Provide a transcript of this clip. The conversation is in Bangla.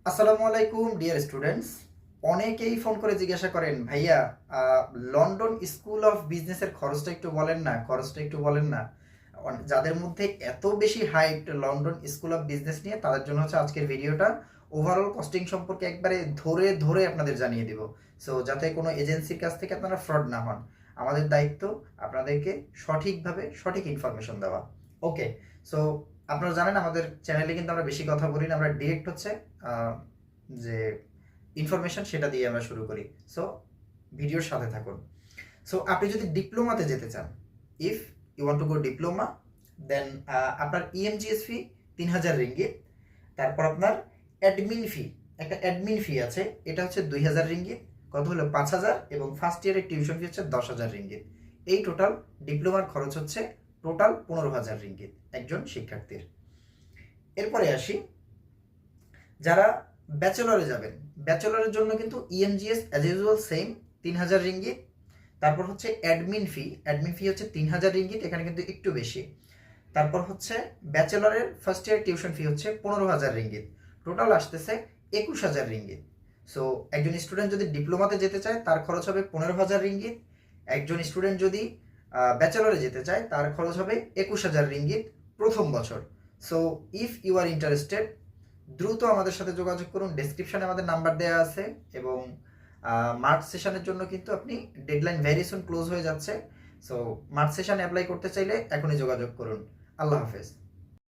আসসালামু আলাইকুম ডিয়ার স্টুডেন্টস। অনেকেই ফোন করে জিজ্ঞাসা করেন, ভাইয়া লন্ডন স্কুল অফ বিজনেসের খরচটা একটু বলেন না, খরচটা একটু বলেন না। যাদের মধ্যে এত বেশি hype London school of business নিয়ে, তাদের জন্য হচ্ছে আজকের ভিডিওটা। ওভারঅল কস্টিং সম্পর্কে একবারে ধরে ধরে আপনাদের জানিয়ে দিব। সো যাতে কোনো এজেন্সির কাছ থেকে আপনারা ফ্রড না হন, আমাদের দায়িত্ব আপনাদেরকে সঠিকভাবে সঠিক ইনফরমেশন দেওয়া। ওকে, সো আপনারা জানেন আমাদের চ্যানেলে কিন্তু আমরা বেশি কথা বলি না, আমরা ডিরেক্ট হচ্ছে আহ, যে ইনফরমেশন সেটা দিয়ে আমরা শুরু করি। সো ভিডিওর সাথে থাকুন। সো আপনি যদি ডিপ্লোমাতে যেতে চান, if you want to go diploma, then আপনার ইএমজিএস ফি ৩,০০০ রিঙ্গিত। তারপর আপনার অ্যাডমিন ফি, একটা অ্যাডমিন ফি আছে, এটা হচ্ছে ২,০০০ রিঙ্গিত। কত হলো? ৫,০০০। এবং ফার্স্ট ইয়ারের টিউশন ফি হচ্ছে ১০,০০০ রিঙ্গিত। এই টোটাল ডিপ্লোমার খরচ হচ্ছে টোটাল ১৫,০০০ রিঙ্গিত একজন শিক্ষার্থীর। এরপরে আসি যারা ব্যাচেলরে যাবেন। ব্যাচেলরের জন্য কিন্তু EMGS as usual same ৩,০০০ ringgit. তারপর হচ্ছে অ্যাডমিন ফি হচ্ছে ৩,০০০ রিঙ্গিত, এখানে কিন্তু একটু বেশি। তারপর হচ্ছে ব্যাচেলরের ফার্স্ট ইয়ার টিউশন ফি হচ্ছে ১৫,০০০ রিঙ্গিত। টোটাল আসতেছে ২১,০০০ রিঙ্গিত। সো একজন স্টুডেন্ট যদি ডিপ্লোমাতে যেতে চায় তার খরচ হবে ১৫,০০০ রিঙ্গিত। একজন স্টুডেন্ট যদি ব্যাচেলরে যেতে চায় তার খরচ হবে ২১,০০০ রিঙ্গিত প্রথম বছর। So if you are interested, দ্রুত আমাদের সাথে যোগাযোগ করুন। ডেসক্রিপশনে আমাদের নাম্বার দেওয়া আছে। এবং মার্চ সেশনের জন্য কিন্তু আপনি ডেডলাইন ভেরি সুন ক্লোজ হয়ে যাচ্ছে। সো মার্চ সেশন অ্যাপ্লাই করতে চাইলে এখনই যোগাযোগ করুন। আল্লাহ হাফেজ।